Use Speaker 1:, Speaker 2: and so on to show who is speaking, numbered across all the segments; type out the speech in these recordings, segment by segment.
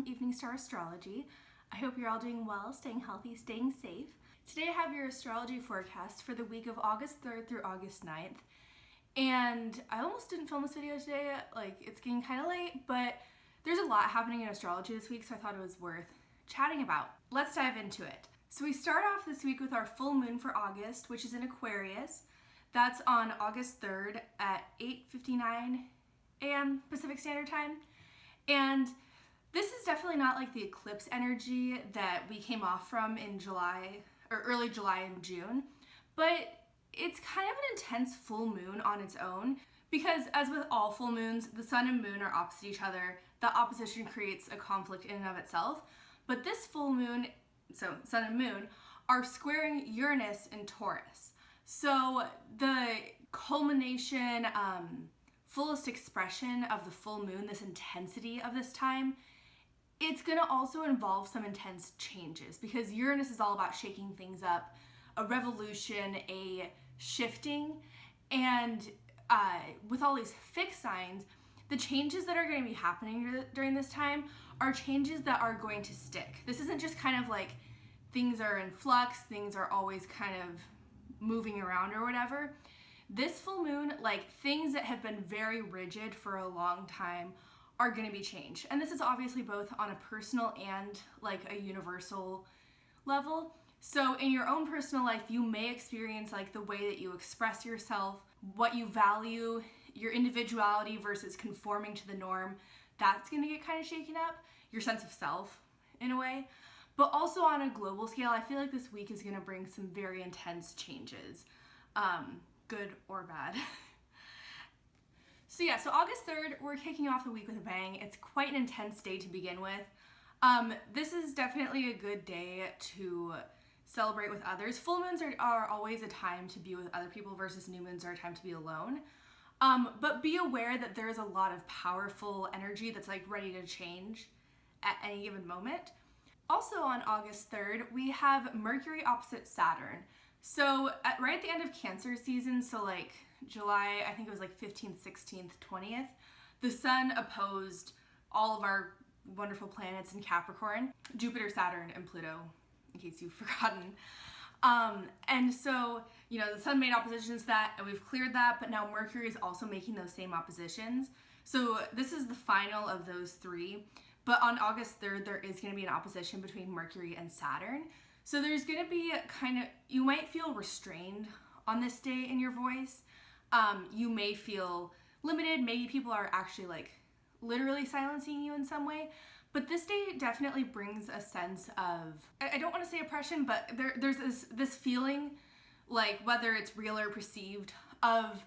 Speaker 1: Evening Star Astrology. I hope you're all doing well, staying healthy, staying safe. Today I have your astrology forecast for the week of August 3rd through August 9th. And I almost didn't film this video today, it's getting kind of late, but there's a lot happening in astrology this week, so I thought it was worth chatting about. Let's dive into it. So we start off this week with our full moon for August, which is in Aquarius. That's on August 3rd at 8:59 a.m. Pacific Standard Time. And this is definitely not like the eclipse energy that we came off from in July, or early July and June, but it's kind of an intense full moon on its own, because as with all full moons, the sun and moon are opposite each other. The opposition creates a conflict in and of itself, but this full moon, so sun and moon, are squaring Uranus and Taurus. So the culmination, fullest expression of the full moon, this intensity of this time, it's gonna also involve some intense changes, because Uranus is all about shaking things up, a revolution, a shifting, and with all these fixed signs, the changes that are going to be happening during this time are changes that are going to stick. This isn't just kind of like things are in flux, things are always kind of moving around or whatever. This full moon, like things that have been very rigid for a long time, are going to be changed. And this is obviously both on a personal and like a universal level. So in your own personal life, you may experience like the way that you express yourself, what you value, your individuality versus conforming to the norm. That's going to get kind of shaken up, your sense of self in a way. But also on a global scale, I feel like this week is going to bring some very intense changes, good or bad. So August 3rd, we're kicking off the week with a bang. It's quite an intense day to begin with. This is definitely a good day to celebrate with others. Full moons are always a time to be with other people versus new moons are a time to be alone. But be aware that there's a lot of powerful energy that's like ready to change at any given moment. Also on August 3rd, we have Mercury opposite Saturn. So right at the end of Cancer season, so like July, I think it was like 15th, 16th, 20th, the sun opposed all of our wonderful planets in Capricorn, Jupiter, Saturn, and Pluto, in case you've forgotten. And so, the sun made oppositions to that, and we've cleared that, but now Mercury is also making those same oppositions. So this is the final of those three, but on August 3rd, there is going to be an opposition between Mercury and Saturn. So there's going to be you might feel restrained on this day in your voice. You may feel limited. Maybe people are actually like literally silencing you in some way. But this day definitely brings a sense of, I don't want to say oppression, but there's this feeling, like whether it's real or perceived, of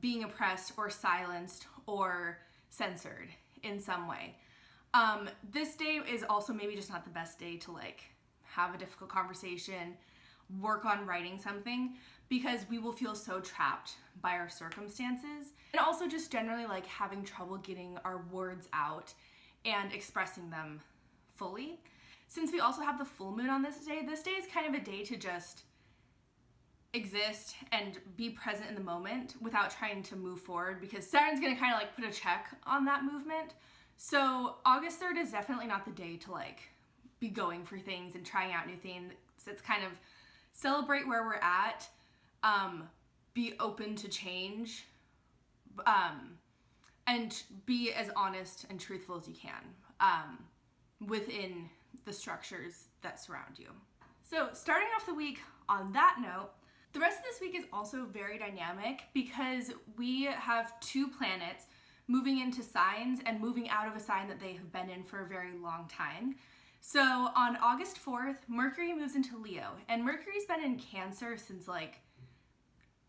Speaker 1: being oppressed or silenced or censored in some way. This day is also maybe just not the best day to like have a difficult conversation, work on writing something, because we will feel so trapped by our circumstances, and also just generally like having trouble getting our words out and expressing them fully. Since we also have the full moon on this day is kind of a day to just exist and be present in the moment without trying to move forward, because Saturn's gonna kind of like put a check on that movement. So August 3rd is definitely not the day to like be going for things and trying out new things. It's kind of celebrate where we're at, be open to change, and be as honest and truthful as you can within the structures that surround you. So starting off the week on that note, the rest of this week is also very dynamic, because we have two planets moving into signs and moving out of a sign that they have been in for a very long time. So on August 4th, Mercury moves into Leo, and Mercury's been in Cancer since like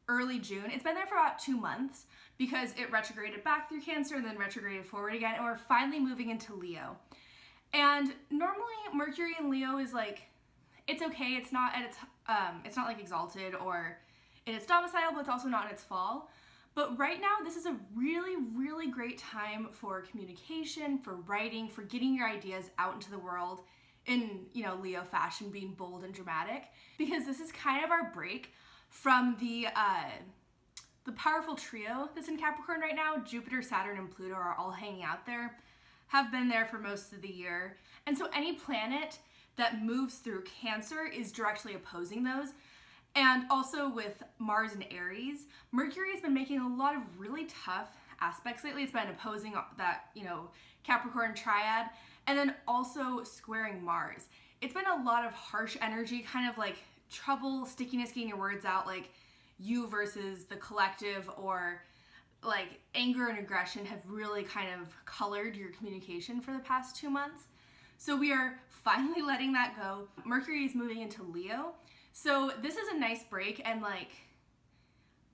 Speaker 1: early June. It's been there for about 2 months, because it retrograded back through Cancer and then retrograded forward again, and we're finally moving into Leo. And normally Mercury in Leo is like, it's okay, it's not like exalted or in its domicile, but it's also not in its fall. But right now, this is a really, really great time for communication, for writing, for getting your ideas out into the world in, Leo fashion, being bold and dramatic, because this is kind of our break from the powerful trio that's in Capricorn right now. Jupiter, Saturn, and Pluto are all hanging out there. have been there for most of the year. And so any planet that moves through Cancer is directly opposing those. And also with Mars and Aries, Mercury has been making a lot of really tough aspects lately. It's been opposing that, Capricorn triad, and then also squaring Mars. It's been a lot of harsh energy, kind of like trouble, stickiness, getting your words out, like you versus the collective, or like anger and aggression have really kind of colored your communication for the past 2 months. So we are finally letting that go. Mercury is moving into Leo. So this is a nice break, and like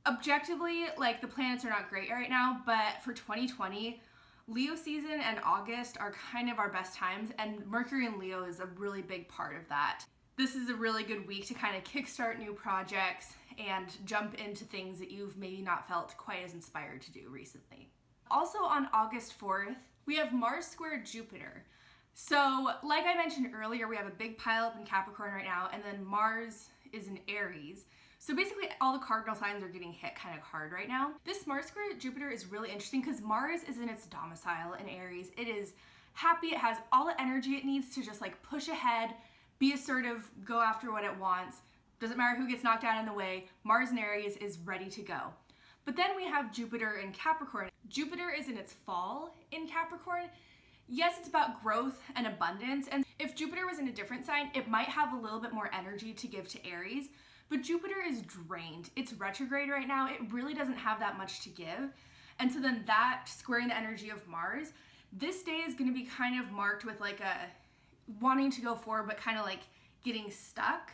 Speaker 1: objectively, like the planets are not great right now, but for 2020, Leo season and August are kind of our best times, and Mercury in Leo is a really big part of that. This is a really good week to kind of kickstart new projects and jump into things that you've maybe not felt quite as inspired to do recently. Also on August 4th, we have Mars squared Jupiter. So like I mentioned earlier, we have a big pile up in Capricorn right now, and then Mars is in Aries. So basically all the cardinal signs are getting hit kind of hard right now. This Mars square Jupiter is really interesting because Mars is in its domicile in Aries. It is happy, it has all the energy it needs to just like push ahead, be assertive, go after what it wants. Doesn't matter who gets knocked out in the way, Mars in Aries is ready to go. But then we have Jupiter in Capricorn. Jupiter is in its fall in Capricorn. Yes, it's about growth and abundance, and if Jupiter was in a different sign, it might have a little bit more energy to give to Aries, but Jupiter is drained. It's retrograde right now. It really doesn't have that much to give. And so then that squaring the energy of Mars, this day is gonna be kind of marked with like a wanting to go forward, but kind of like getting stuck.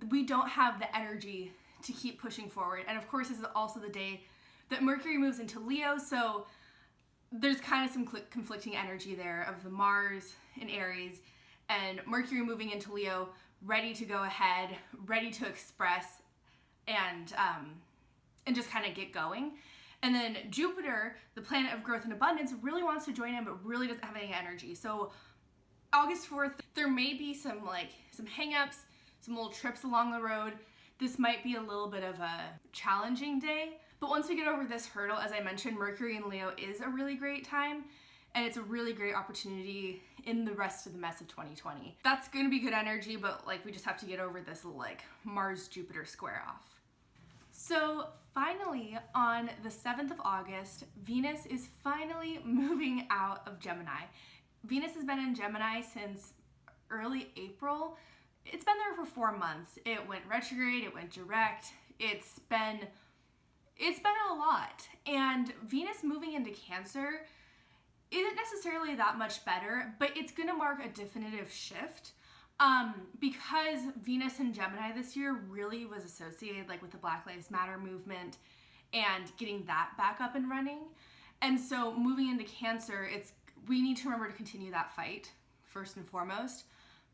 Speaker 1: We don't have the energy to keep pushing forward. And of course, this is also the day that Mercury moves into Leo, so there's kind of some conflicting energy there of the Mars in Aries and Mercury moving into Leo, ready to go ahead, ready to express, and just kind of get going. And then Jupiter, the planet of growth and abundance, really wants to join in, but really doesn't have any energy. So August 4th, there may be some hang-ups, some little trips along the road. This might be a little bit of a challenging day. But once we get over this hurdle, as I mentioned, Mercury in Leo is a really great time, and it's a really great opportunity in the rest of the mess of 2020. That's gonna be good energy, but like we just have to get over this like Mars-Jupiter square off. So finally, on the 7th of August, Venus is finally moving out of Gemini. Venus has been in Gemini since early April. It's been there for 4 months. It went retrograde, it went direct. It's been a lot. And Venus moving into Cancer isn't necessarily that much better, but it's gonna mark a definitive shift because Venus in Gemini this year really was associated like with the Black Lives Matter movement and getting that back up and running. And so moving into Cancer, we need to remember to continue that fight first and foremost,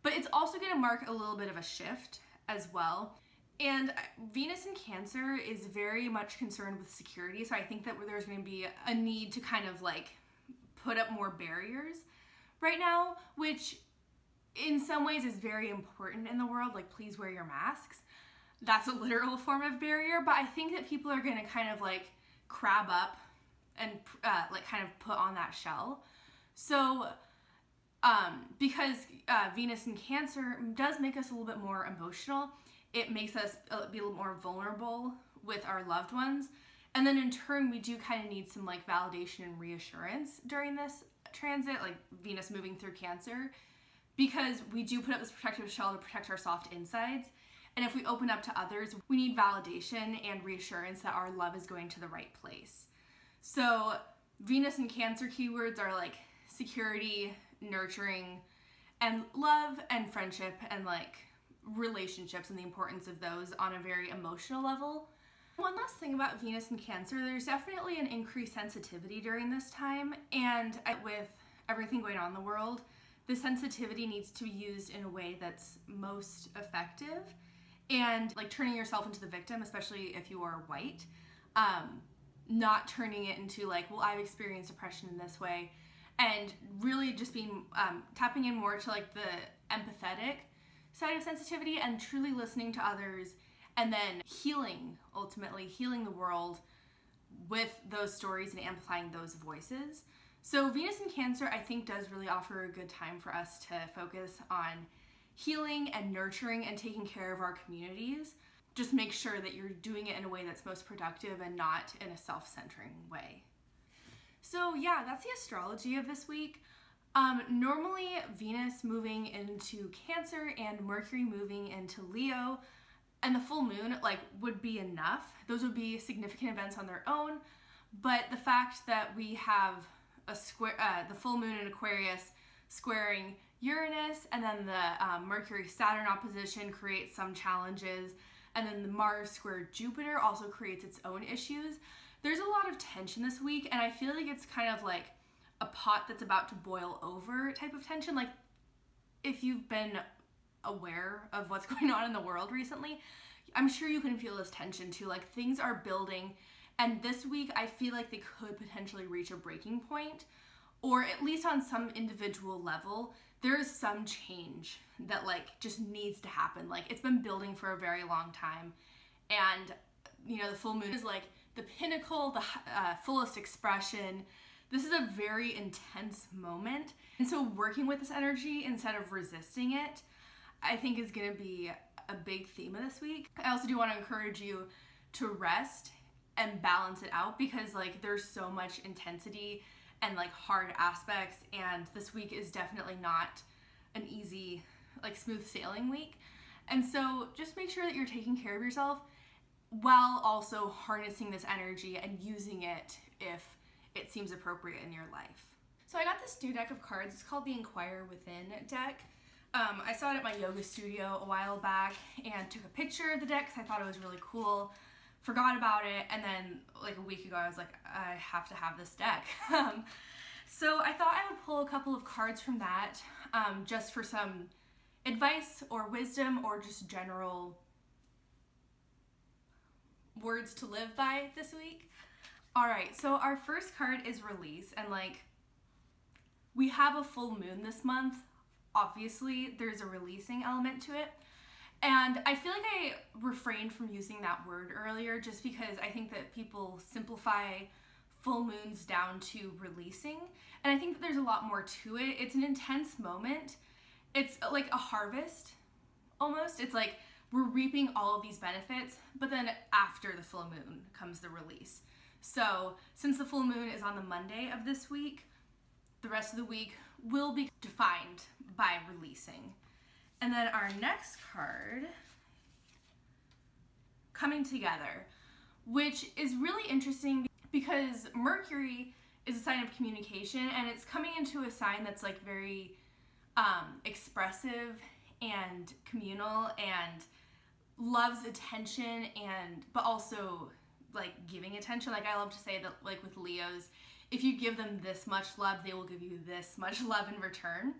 Speaker 1: but it's also gonna mark a little bit of a shift as well. And Venus in Cancer is very much concerned with security, so I think that there's going to be a need to kind of like put up more barriers right now, which in some ways is very important in the world, like please wear your masks. That's a literal form of barrier, but I think that people are going to kind of like crab up and like kind of put on that shell. So because Venus in Cancer does make us a little bit more emotional, it makes us be a little more vulnerable with our loved ones. And then in turn, we do kind of need some like validation and reassurance during this transit, like Venus moving through Cancer, because we do put up this protective shell to protect our soft insides. And if we open up to others, we need validation and reassurance that our love is going to the right place. So Venus and Cancer keywords are like security, nurturing, and love and friendship and like relationships and the importance of those on a very emotional level. One last thing about Venus and Cancer, there's definitely an increased sensitivity during this time, and with everything going on in the world, the sensitivity needs to be used in a way that's most effective, and like turning yourself into the victim, especially if you are white, not turning it into like, well, I've experienced depression in this way, and really just being tapping in more to like the empathetic side of sensitivity and truly listening to others, and then ultimately healing the world with those stories and amplifying those voices. So Venus in Cancer, I think, does really offer a good time for us to focus on healing and nurturing and taking care of our communities. Just make sure that you're doing it in a way that's most productive and not in a self-centering way. So yeah, that's the astrology of this week. Normally Venus moving into Cancer and Mercury moving into Leo and the full moon would be enough. Those would be significant events on their own, but the fact that we have the full moon in Aquarius squaring Uranus, and then the Mercury-Saturn opposition creates some challenges, and then the Mars square Jupiter also creates its own issues. There's a lot of tension this week, and I feel like it's kind of like a pot that's about to boil over type of tension. Like, if you've been aware of what's going on in the world recently, I'm sure you can feel this tension too. Like, things are building, and this week I feel like they could potentially reach a breaking point, or at least on some individual level, there is some change that just needs to happen. Like, it's been building for a very long time, and the full moon is the pinnacle, the fullest expression. This is a very intense moment, and so working with this energy instead of resisting it, I think, is going to be a big theme of this week. I also do want to encourage you to rest and balance it out, because there's so much intensity and hard aspects, and this week is definitely not an easy smooth sailing week. And so just make sure that you're taking care of yourself while also harnessing this energy and using it if it seems appropriate in your life. So I got this new deck of cards. It's called the Inquire Within deck. I saw it at my yoga studio a while back and took a picture of the deck because I thought it was really cool. Forgot about it, and then a week ago I was like, I have to have this deck. So I thought I would pull a couple of cards from that just for some advice or wisdom or just general words to live by this week. Alright, so our first card is release, and we have a full moon this month. Obviously, there's a releasing element to it. And I feel like I refrained from using that word earlier just because I think that people simplify full moons down to releasing. And I think that there's a lot more to it. It's an intense moment. It's like a harvest, almost. It's like we're reaping all of these benefits, but then after the full moon comes the release. So since the full moon is on the Monday of this week, the rest of the week will be defined by releasing. And then our next card, Coming Together, which is really interesting because Mercury is a sign of communication, and it's coming into a sign that's very expressive and communal and loves attention, but also giving attention. I love to say that with Leos, if you give them this much love, they will give you this much love in return.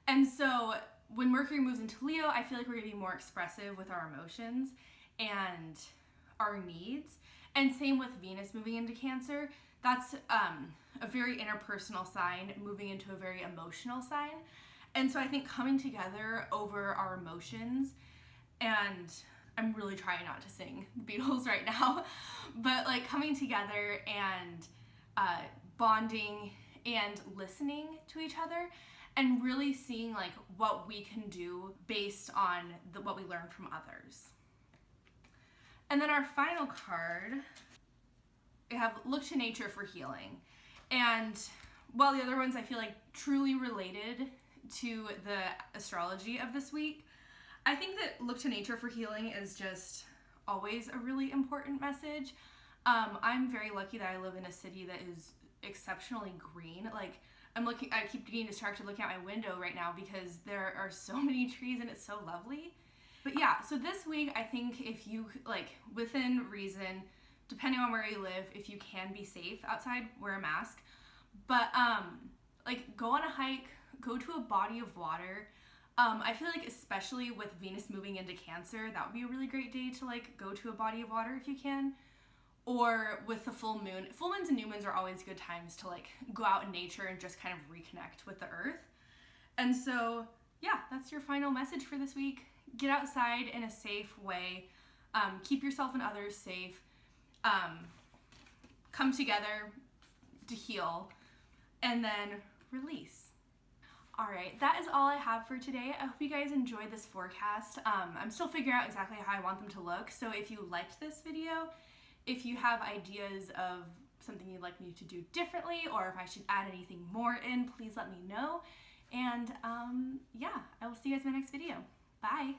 Speaker 1: And so when Mercury moves into Leo, I feel like we're going to be more expressive with our emotions and our needs. And same with Venus moving into Cancer. That's a very interpersonal sign moving into a very emotional sign. And so I think coming together over our emotions, and I'm really trying not to sing the Beatles right now, but coming together and bonding and listening to each other, and really seeing what we can do based on what we learn from others. And then our final card, we have Look to Nature for Healing. And while the other ones I feel truly related to the astrology of this week, I think that Look to Nature for Healing is just always a really important message. I'm very lucky that I live in a city that is exceptionally green. I keep getting distracted looking out my window right now because there are so many trees and it's so lovely. But yeah, so this week I think if you within reason, depending on where you live, if you can be safe outside, wear a mask. But go on a hike, go to a body of water. I feel especially with Venus moving into Cancer, that would be a really great day to go to a body of water if you can. Or with the full moon. Full moons and new moons are always good times to go out in nature and just kind of reconnect with the earth. And so, yeah, that's your final message for this week. Get outside in a safe way. Keep yourself and others safe. Come together to heal. and then release. All right, that is all I have for today. I hope you guys enjoyed this forecast. I'm still figuring out exactly how I want them to look. So if you liked this video, if you have ideas of something you'd like me to do differently, or if I should add anything more in, please let me know. And yeah, I will see you guys in my next video. Bye.